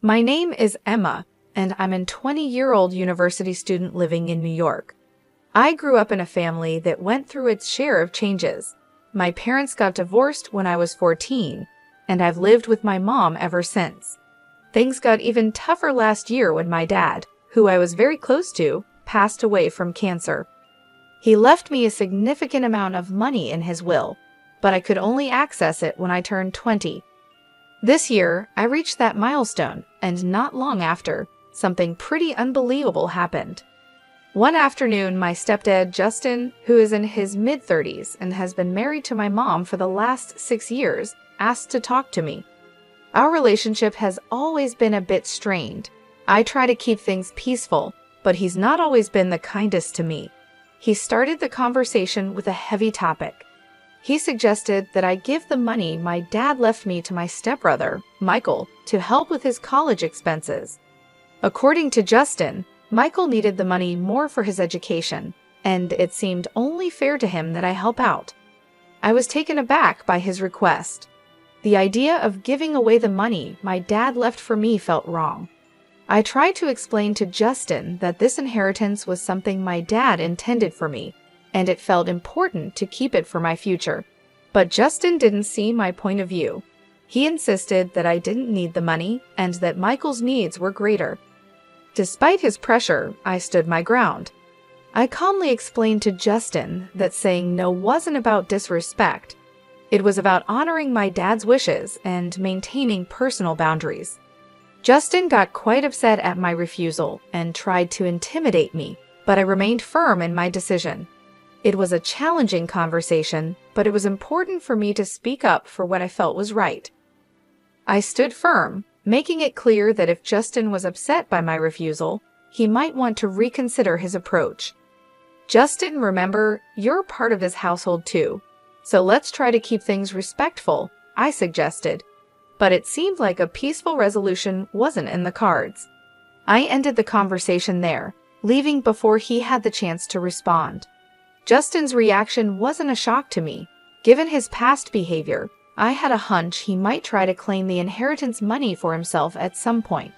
My name is Emma, and I'm a 20-year-old university student living in New York. I grew up in a family that went through its share of changes. My parents got divorced when I was 14, and I've lived with my mom ever since. Things got even tougher last year when my dad, who I was very close to, passed away from cancer. He left me a significant amount of money in his will, but I could only access it when I turned 20. This year, I reached that milestone, and not long after, something pretty unbelievable happened. One afternoon, my stepdad, Justin, who is in his mid-30s and has been married to my mom for the last 6 years, asked to talk to me. Our relationship has always been a bit strained. I try to keep things peaceful, but he's not always been the kindest to me. He started the conversation with a heavy topic. He suggested that I give the money my dad left me to my stepbrother, Michael, to help with his college expenses. According to Justin, Michael needed the money more for his education, and it seemed only fair to him that I help out. I was taken aback by his request. The idea of giving away the money my dad left for me felt wrong. I tried to explain to Justin that this inheritance was something my dad intended for me, and it felt important to keep it for my future. But Justin didn't see my point of view. He insisted that I didn't need the money and that Michael's needs were greater. Despite his pressure, I stood my ground. I calmly explained to Justin that saying no wasn't about disrespect. It was about honoring my dad's wishes and maintaining personal boundaries. Justin got quite upset at my refusal and tried to intimidate me, but I remained firm in my decision. It was a challenging conversation, but it was important for me to speak up for what I felt was right. I stood firm, making it clear that if Justin was upset by my refusal, he might want to reconsider his approach. Justin, remember, you're part of this household too, so let's try to keep things respectful, I suggested. But it seemed like a peaceful resolution wasn't in the cards. I ended the conversation there, leaving before he had the chance to respond. Justin's reaction wasn't a shock to me. Given his past behavior, I had a hunch he might try to claim the inheritance money for himself at some point.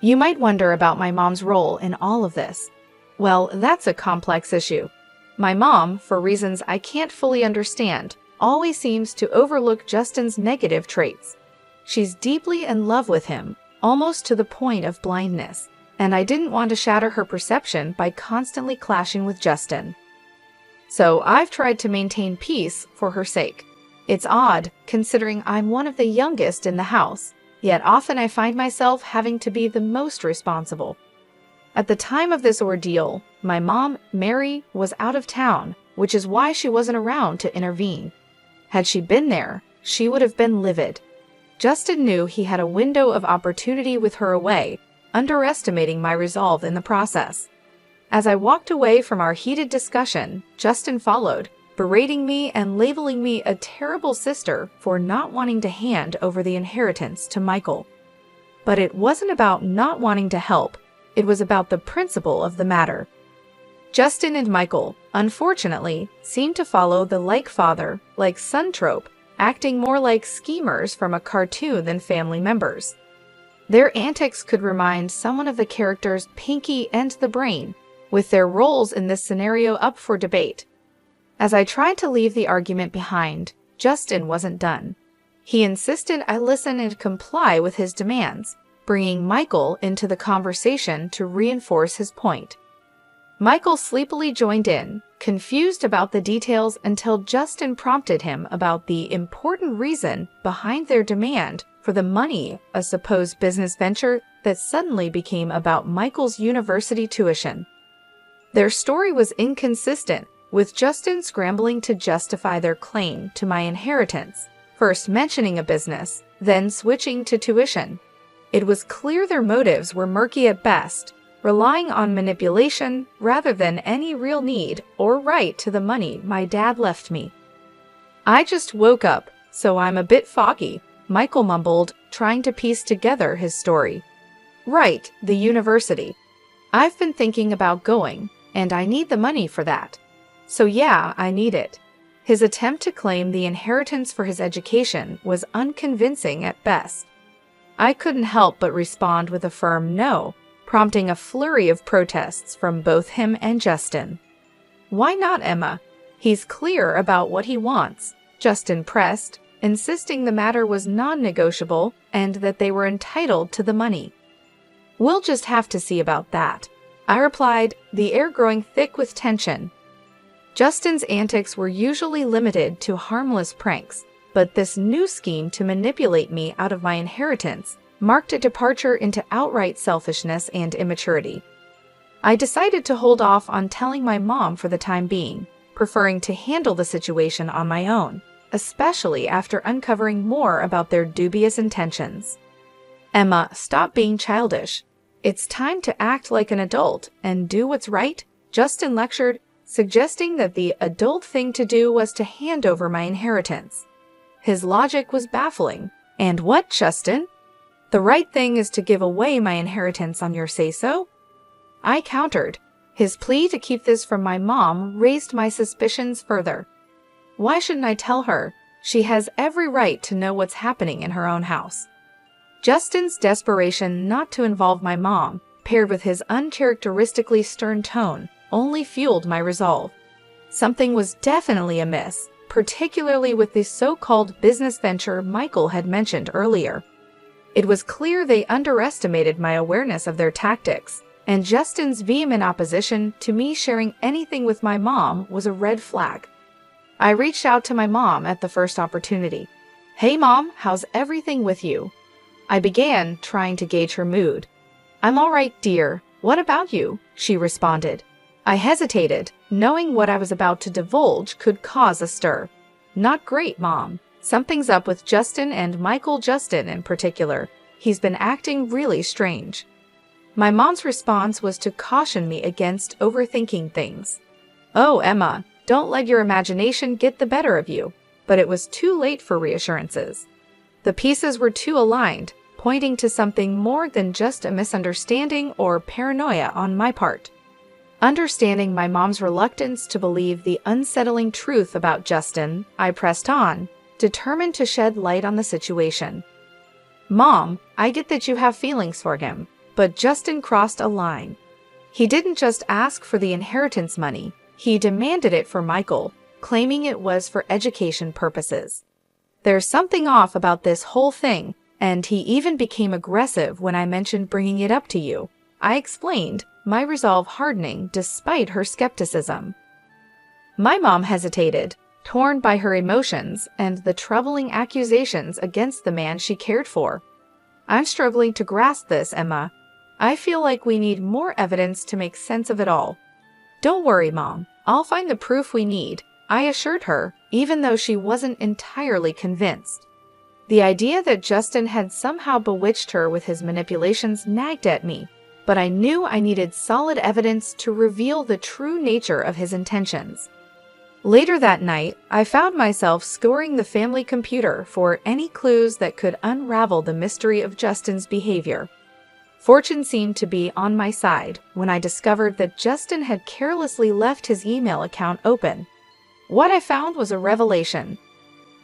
You might wonder about my mom's role in all of this. Well, that's a complex issue. My mom, for reasons I can't fully understand, always seems to overlook Justin's negative traits. She's deeply in love with him, almost to the point of blindness, and I didn't want to shatter her perception by constantly clashing with Justin. So I've tried to maintain peace for her sake. It's odd, considering I'm one of the youngest in the house, yet often I find myself having to be the most responsible. At the time of this ordeal, my mom, Mary, was out of town, which is why she wasn't around to intervene. Had she been there, she would have been livid. Justin knew he had a window of opportunity with her away, underestimating my resolve in the process. As I walked away from our heated discussion, Justin followed, berating me and labeling me a terrible sister for not wanting to hand over the inheritance to Michael. But it wasn't about not wanting to help, it was about the principle of the matter. Justin and Michael, unfortunately, seemed to follow the like father, like son trope, acting more like schemers from a cartoon than family members. Their antics could remind someone of the characters Pinky and the Brain, with their roles in this scenario up for debate. As I tried to leave the argument behind, Justin wasn't done. He insisted I listen and comply with his demands, bringing Michael into the conversation to reinforce his point. Michael sleepily joined in, confused about the details until Justin prompted him about the important reason behind their demand for the money, a supposed business venture that suddenly became about Michael's university tuition. Their story was inconsistent, with Justin scrambling to justify their claim to my inheritance, first mentioning a business, then switching to tuition. It was clear their motives were murky at best, relying on manipulation rather than any real need or right to the money my dad left me. I just woke up, so I'm a bit foggy, Michael mumbled, trying to piece together his story. Right, the university. I've been thinking about going, and I need the money for that. So yeah, I need it. His attempt to claim the inheritance for his education was unconvincing at best. I couldn't help but respond with a firm no, prompting a flurry of protests from both him and Justin. "Why not, Emma? He's clear about what he wants," Justin pressed, insisting the matter was non-negotiable and that they were entitled to the money. "We'll just have to see about that," I replied, the air growing thick with tension. Justin's antics were usually limited to harmless pranks, but this new scheme to manipulate me out of my inheritance marked a departure into outright selfishness and immaturity. I decided to hold off on telling my mom for the time being, preferring to handle the situation on my own, especially after uncovering more about their dubious intentions. "Emma, stop being childish. It's time to act like an adult and do what's right," Justin lectured, suggesting that the adult thing to do was to hand over my inheritance. His logic was baffling. "And what, Justin? The right thing is to give away my inheritance on your say-so?" I countered. His plea to keep this from my mom raised my suspicions further. Why shouldn't I tell her? She has every right to know what's happening in her own house. Justin's desperation not to involve my mom, paired with his uncharacteristically stern tone, only fueled my resolve. Something was definitely amiss, particularly with the so-called business venture Michael had mentioned earlier. It was clear they underestimated my awareness of their tactics, and Justin's vehement opposition to me sharing anything with my mom was a red flag. I reached out to my mom at the first opportunity. "Hey Mom, how's everything with you?" I began, trying to gauge her mood. "I'm all right, dear. What about you?" she responded. I hesitated, knowing what I was about to divulge could cause a stir. "Not great, Mom. Something's up with Justin and Michael Justin in particular. He's been acting really strange." My mom's response was to caution me against overthinking things. "Oh, Emma, don't let your imagination get the better of you." But it was too late for reassurances. The pieces were too aligned, pointing to something more than just a misunderstanding or paranoia on my part. Understanding my mom's reluctance to believe the unsettling truth about Justin, I pressed on, determined to shed light on the situation. "Mom, I get that you have feelings for him, but Justin crossed a line. He didn't just ask for the inheritance money, he demanded it for Michael, claiming it was for education purposes. There's something off about this whole thing, and he even became aggressive when I mentioned bringing it up to you," I explained, my resolve hardening despite her skepticism. My mom hesitated, torn by her emotions and the troubling accusations against the man she cared for. "I'm struggling to grasp this, Emma. I feel like we need more evidence to make sense of it all." "Don't worry, Mom. I'll find the proof we need," I assured her, even though she wasn't entirely convinced. The idea that Justin had somehow bewitched her with his manipulations nagged at me, but I knew I needed solid evidence to reveal the true nature of his intentions. Later that night, I found myself scouring the family computer for any clues that could unravel the mystery of Justin's behavior. Fortune seemed to be on my side when I discovered that Justin had carelessly left his email account open. What I found was a revelation.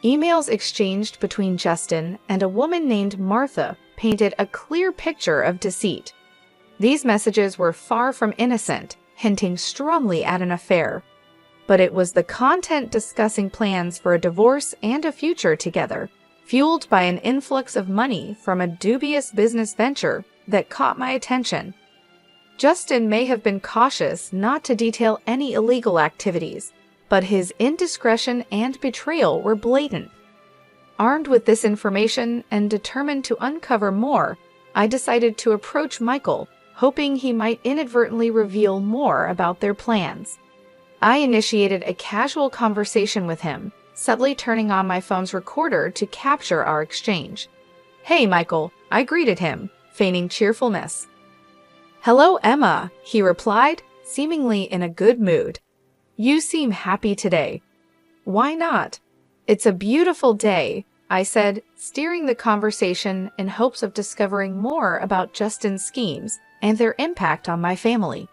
Emails exchanged between Justin and a woman named Martha painted a clear picture of deceit. These messages were far from innocent, hinting strongly at an affair. But it was the content discussing plans for a divorce and a future together, fueled by an influx of money from a dubious business venture, that caught my attention. Justin may have been cautious not to detail any illegal activities, but his indiscretion and betrayal were blatant. Armed with this information and determined to uncover more, I decided to approach Michael, hoping he might inadvertently reveal more about their plans. I initiated a casual conversation with him, subtly turning on my phone's recorder to capture our exchange. "Hey, Michael," I greeted him, feigning cheerfulness. "Hello, Emma," he replied, seemingly in a good mood. "You seem happy today." "Why not? It's a beautiful day," I said, steering the conversation in hopes of discovering more about Justin's schemes and their impact on my family.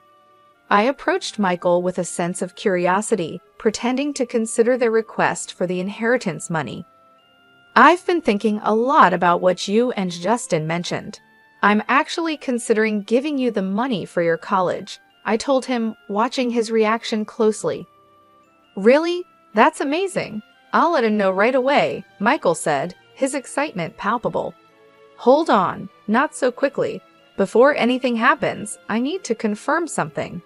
I approached Michael with a sense of curiosity, pretending to consider their request for the inheritance money. I've been thinking a lot about what you and Justin mentioned. I'm actually considering giving you the money for your college, I told him, watching his reaction closely. Really? That's amazing. I'll let him know right away, Michael said, his excitement palpable. Hold on, not so quickly. Before anything happens, I need to confirm something.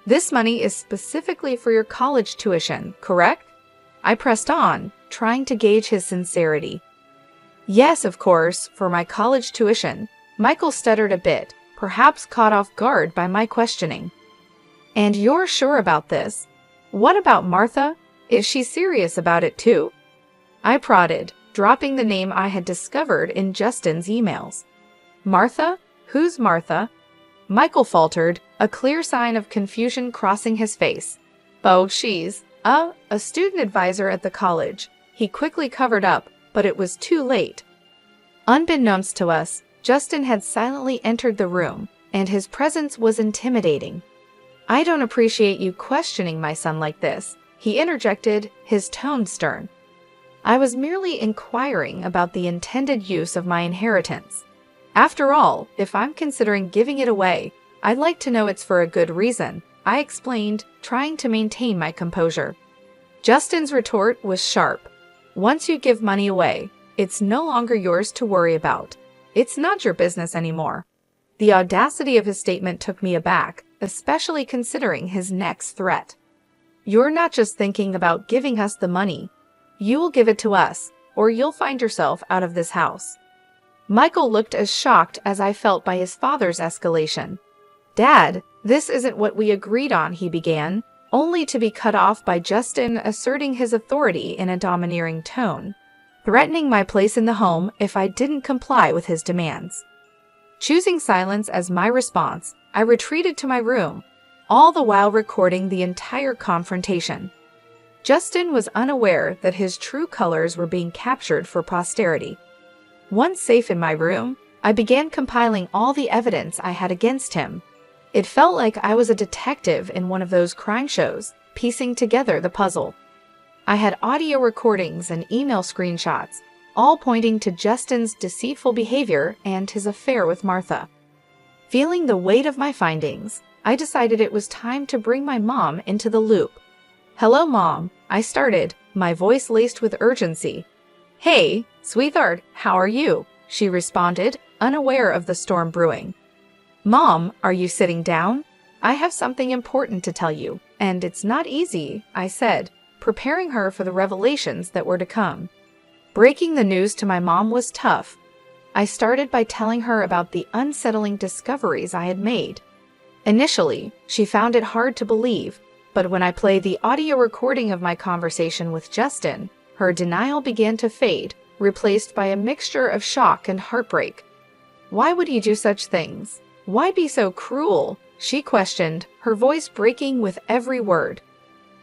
This money is specifically for your college tuition, correct? I pressed on, trying to gauge his sincerity. Yes, of course, for my college tuition. Michael stuttered a bit, perhaps caught off guard by my questioning. And you're sure about this? What about Martha? Is she serious about it too? I prodded, dropping the name I had discovered in Justin's emails. Martha? Who's Martha? Michael faltered, a clear sign of confusion crossing his face. Oh, she's a student advisor at the college. He quickly covered up, but it was too late. Unbeknownst to us, Justin had silently entered the room, and his presence was intimidating. I don't appreciate you questioning my son like this, he interjected, his tone stern. I was merely inquiring about the intended use of my inheritance. After all, if I'm considering giving it away, I'd like to know it's for a good reason, I explained, trying to maintain my composure. Justin's retort was sharp. Once you give money away, it's no longer yours to worry about. It's not your business anymore. The audacity of his statement took me aback, especially considering his next threat. You're not just thinking about giving us the money. You will give it to us, or you'll find yourself out of this house. Michael looked as shocked as I felt by his father's escalation. Dad, this isn't what we agreed on, he began, only to be cut off by Justin asserting his authority in a domineering tone, threatening my place in the home if I didn't comply with his demands. Choosing silence as my response, I retreated to my room, all the while recording the entire confrontation. Justin was unaware that his true colors were being captured for posterity. Once safe in my room, I began compiling all the evidence I had against him. It felt like I was a detective in one of those crime shows, piecing together the puzzle. I had audio recordings and email screenshots, all pointing to Justin's deceitful behavior and his affair with Martha. Feeling the weight of my findings, I decided it was time to bring my mom into the loop. Hello, Mom, I started, my voice laced with urgency. Hey, sweetheart, how are you? She responded, unaware of the storm brewing. Mom, are you sitting down? I have something important to tell you, and it's not easy, I said, preparing her for the revelations that were to come. Breaking the news to my mom was tough. I started by telling her about the unsettling discoveries I had made. Initially, she found it hard to believe, but when I played the audio recording of my conversation with Justin, her denial began to fade, replaced by a mixture of shock and heartbreak. Why would he do such things? Why be so cruel? She questioned, her voice breaking with every word.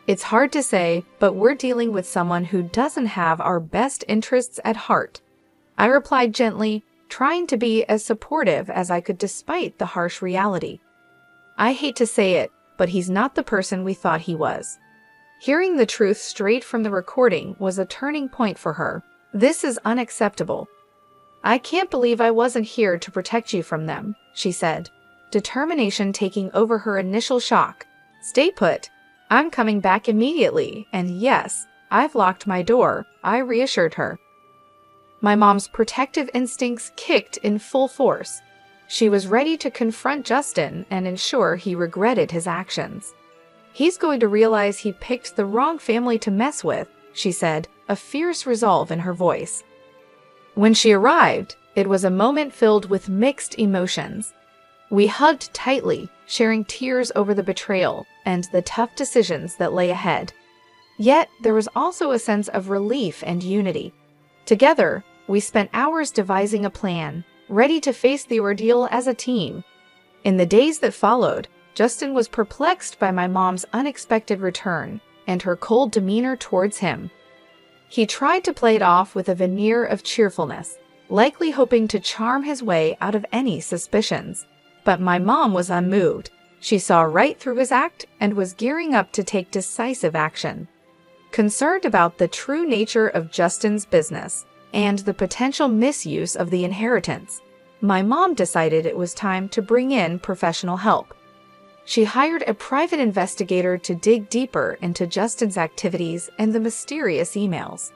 It's hard to say, but we're dealing with someone who doesn't have our best interests at heart. I replied gently, trying to be as supportive as I could despite the harsh reality. I hate to say it, but he's not the person we thought he was. Hearing the truth straight from the recording was a turning point for her. This is unacceptable. I can't believe I wasn't here to protect you from them, she said, determination taking over her initial shock. Stay put. I'm coming back immediately, and yes, I've locked my door, I reassured her. My mom's protective instincts kicked in full force. She was ready to confront Justin and ensure he regretted his actions. He's going to realize he picked the wrong family to mess with, she said, a fierce resolve in her voice. When she arrived, it was a moment filled with mixed emotions. We hugged tightly, sharing tears over the betrayal and the tough decisions that lay ahead. Yet, there was also a sense of relief and unity. Together, we spent hours devising a plan, ready to face the ordeal as a team. In the days that followed, Justin was perplexed by my mom's unexpected return and her cold demeanor towards him. He tried to play it off with a veneer of cheerfulness, likely hoping to charm his way out of any suspicions. But my mom was unmoved. She saw right through his act and was gearing up to take decisive action. Concerned about the true nature of Justin's business, and the potential misuse of the inheritance, my mom decided it was time to bring in professional help. She hired a private investigator to dig deeper into Justin's activities and the mysterious emails.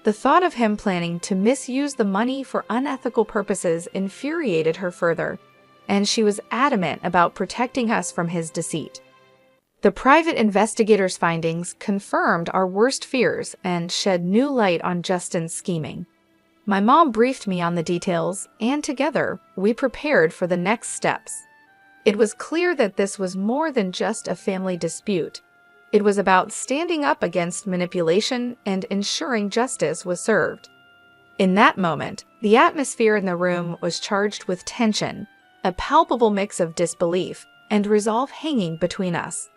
The thought of him planning to misuse the money for unethical purposes infuriated her further, and she was adamant about protecting us from his deceit. The private investigator's findings confirmed our worst fears and shed new light on Justin's scheming. My mom briefed me on the details, and together, we prepared for the next steps. It was clear that this was more than just a family dispute. It was about standing up against manipulation and ensuring justice was served. In that moment, the atmosphere in the room was charged with tension, a palpable mix of disbelief and resolve hanging between us.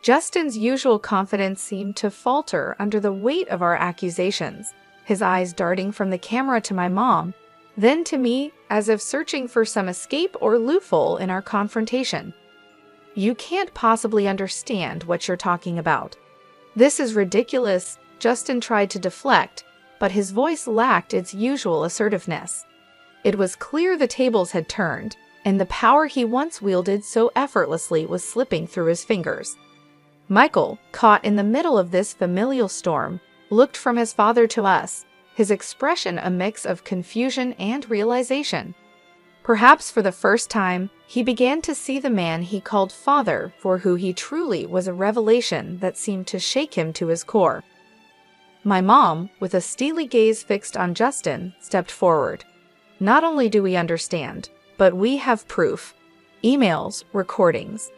Justin's usual confidence seemed to falter under the weight of our accusations, his eyes darting from the camera to my mom, then to me, as if searching for some escape or loophole in our confrontation. "You can't possibly understand what you're talking about. This is ridiculous," Justin tried to deflect, but his voice lacked its usual assertiveness. It was clear the tables had turned, and the power he once wielded so effortlessly was slipping through his fingers. Michael, caught in the middle of this familial storm, looked from his father to us, his expression a mix of confusion and realization. Perhaps for the first time, he began to see the man he called father for who he truly was, a revelation that seemed to shake him to his core. My mom, with a steely gaze fixed on Justin, stepped forward. "Not only do we understand, but we have proof. Emails, recordings.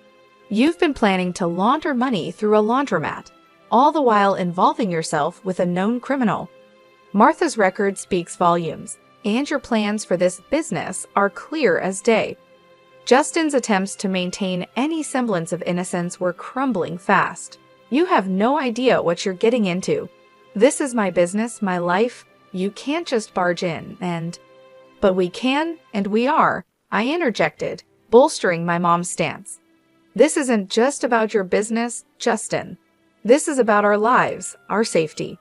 You've been planning to launder money through a laundromat, all the while involving yourself with a known criminal. Martha's record speaks volumes, and your plans for this business are clear as day." Justin's attempts to maintain any semblance of innocence were crumbling fast. "You have no idea what you're getting into. This is my business, my life. You can't just barge in and—" "But we can, and we are," I interjected, bolstering my mom's stance. "This isn't just about your business, Justin. This is about our lives, our safety.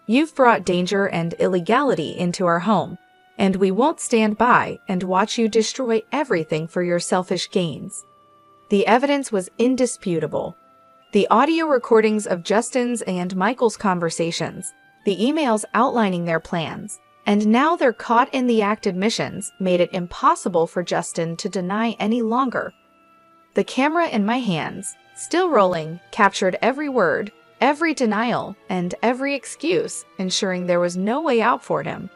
You've brought danger and illegality into our home, and we won't stand by and watch you destroy everything for your selfish gains." The evidence was indisputable. The audio recordings of Justin's and Michael's conversations, the emails outlining their plans, and now their caught-in-the-act admissions made it impossible for Justin to deny any longer. The camera in my hands, still rolling, captured every word, every denial, and every excuse, ensuring there was no way out for him.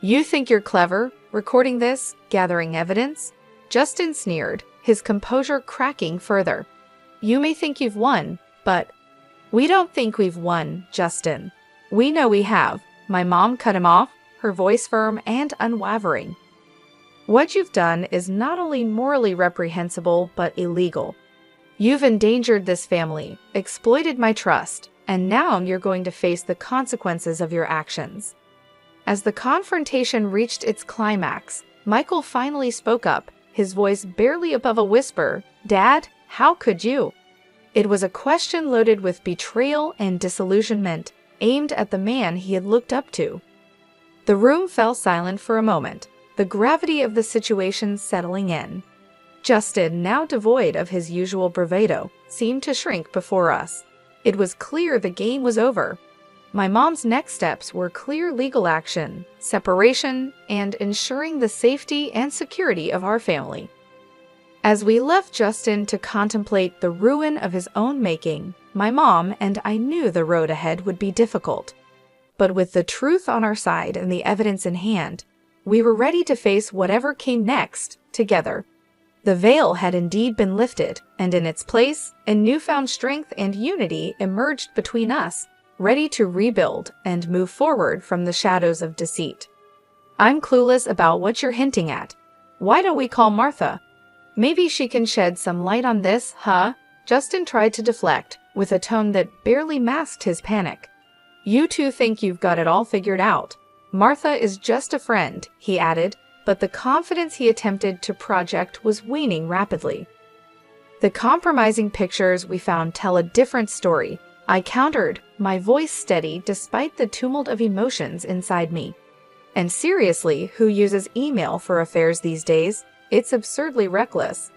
"You think you're clever, recording this, gathering evidence?" Justin sneered, his composure cracking further. "You may think you've won, but—" "We don't think we've won, Justin. We know we have," my mom cut him off, her voice firm and unwavering. "What you've done is not only morally reprehensible but illegal. You've endangered this family, exploited my trust, and now you're going to face the consequences of your actions." As the confrontation reached its climax, Michael finally spoke up, his voice barely above a whisper. "Dad, how could you?" It was a question loaded with betrayal and disillusionment, aimed at the man he had looked up to. The room fell silent for a moment, the gravity of the situation settling in. Justin, now devoid of his usual bravado, seemed to shrink before us. It was clear the game was over. My mom's next steps were clear legal action, separation, and ensuring the safety and security of our family. As we left Justin to contemplate the ruin of his own making, my mom and I knew the road ahead would be difficult. But with the truth on our side and the evidence in hand, we were ready to face whatever came next, together. The veil had indeed been lifted, and in its place, a newfound strength and unity emerged between us, ready to rebuild and move forward from the shadows of deceit. "I'm clueless about what you're hinting at. Why don't we call Martha? Maybe she can shed some light on this, huh?" Justin tried to deflect, with a tone that barely masked his panic. "You two think you've got it all figured out. Martha is just a friend," he added, but the confidence he attempted to project was waning rapidly. The compromising pictures we found tell a different story, I countered, my voice steady despite the tumult of emotions inside me. And seriously, who uses email for affairs these days? It's absurdly reckless.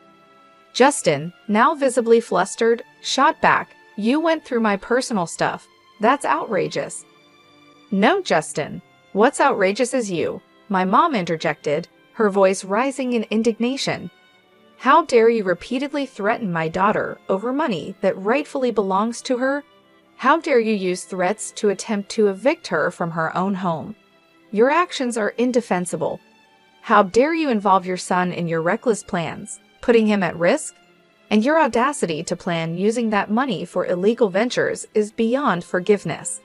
Justin, now visibly flustered, shot back, "You went through my personal stuff. That's outrageous." "No, Justin. What's outrageous is you," my mom interjected, her voice rising in indignation. "How dare you repeatedly threaten my daughter over money that rightfully belongs to her? How dare you use threats to attempt to evict her from her own home? Your actions are indefensible. How dare you involve your son in your reckless plans, putting him at risk? And your audacity to plan using that money for illegal ventures is beyond forgiveness.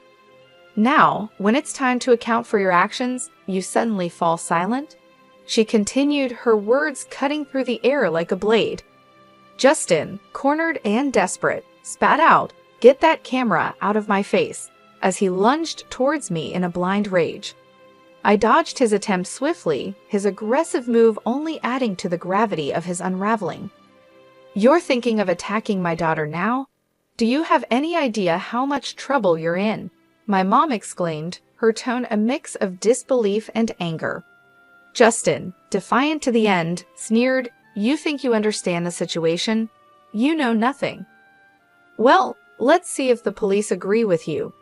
Now, when it's time to account for your actions, you suddenly fall silent?" She continued, her words cutting through the air like a blade. Justin, cornered and desperate, spat out, "Get that camera out of my face," as he lunged towards me in a blind rage. I dodged his attempt swiftly, his aggressive move only adding to the gravity of his unraveling. "You're thinking of attacking my daughter now? Do you have any idea how much trouble you're in?" my mom exclaimed, her tone a mix of disbelief and anger. Justin, defiant to the end, sneered, "You think you understand the situation? You know nothing." "Well, let's see if the police agree with you.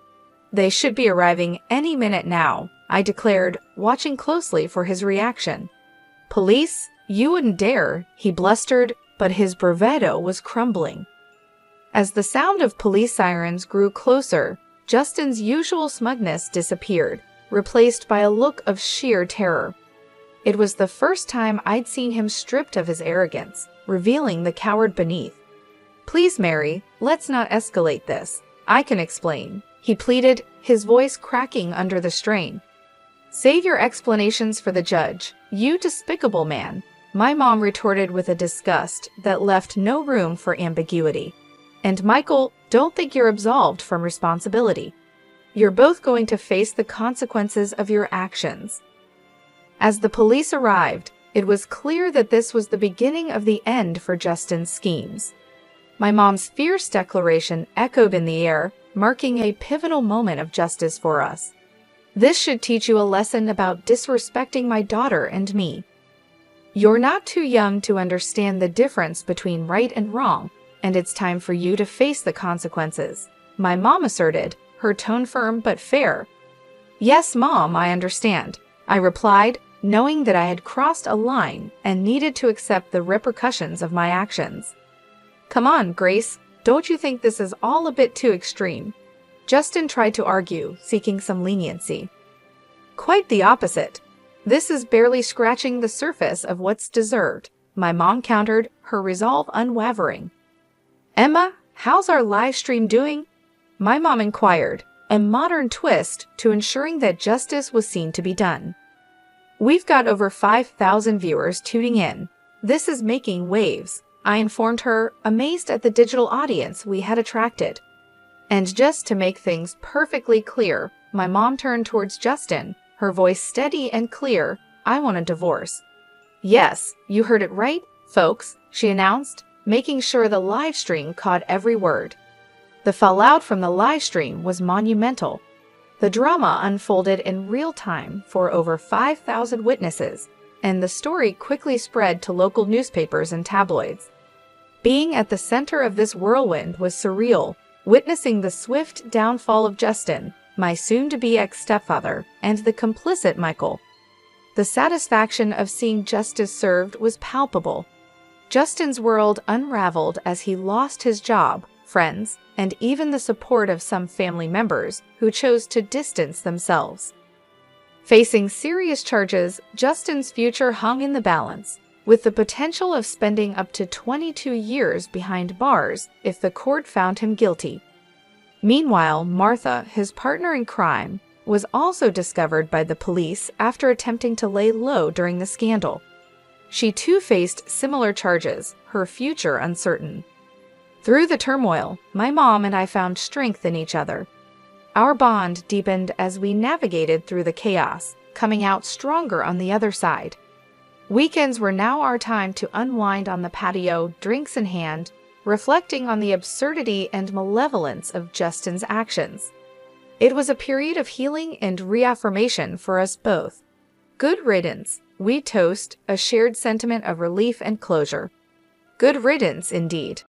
They should be arriving any minute now," I declared, watching closely for his reaction. "Police? You wouldn't dare," he blustered, but his bravado was crumbling. As the sound of police sirens grew closer, Justin's usual smugness disappeared, replaced by a look of sheer terror. It was the first time I'd seen him stripped of his arrogance, revealing the coward beneath. "Please, Mary, let's not escalate this. I can explain," he pleaded, his voice cracking under the strain. "Save your explanations for the judge, you despicable man," my mom retorted with a disgust that left no room for ambiguity. "And Michael, don't think you're absolved from responsibility. You're both going to face the consequences of your actions." As the police arrived, it was clear that this was the beginning of the end for Justin's schemes. My mom's fierce declaration echoed in the air, marking a pivotal moment of justice for us. "This should teach you a lesson about disrespecting my daughter and me. You're not too young to understand the difference between right and wrong, and it's time for you to face the consequences," my mom asserted, her tone firm but fair. "Yes, Mom, I understand," I replied, knowing that I had crossed a line and needed to accept the repercussions of my actions. "Come on, Grace, don't you think this is all a bit too extreme?" Justin tried to argue, seeking some leniency. "Quite the opposite. This is barely scratching the surface of what's deserved," my mom countered, her resolve unwavering. "Emma, how's our live stream doing?" my mom inquired, a modern twist to ensuring that justice was seen to be done. "We've got over 5,000 viewers tuning in. This is making waves," I informed her, amazed at the digital audience we had attracted. And just to make things perfectly clear, my mom turned towards Justin, her voice steady and clear, "I want a divorce." "Yes, you heard it right, folks," she announced, making sure the live stream caught every word. The fallout from the live stream was monumental. The drama unfolded in real time for over 5,000 witnesses, and the story quickly spread to local newspapers and tabloids. Being at the center of this whirlwind was surreal, witnessing the swift downfall of Justin, my soon-to-be ex-stepfather, and the complicit Michael. The satisfaction of seeing justice served was palpable. Justin's world unraveled as he lost his job, friends, and even the support of some family members who chose to distance themselves. Facing serious charges, Justin's future hung in the balance, with the potential of spending up to 22 years behind bars if the court found him guilty. Meanwhile, Martha, his partner in crime, was also discovered by the police after attempting to lay low during the scandal. She too faced similar charges, her future uncertain. Through the turmoil, my mom and I found strength in each other. Our bond deepened as we navigated through the chaos, coming out stronger on the other side. Weekends were now our time to unwind on the patio, drinks in hand, reflecting on the absurdity and malevolence of Justin's actions. It was a period of healing and reaffirmation for us both. Good riddance. We toast a shared sentiment of relief and closure. Good riddance, indeed.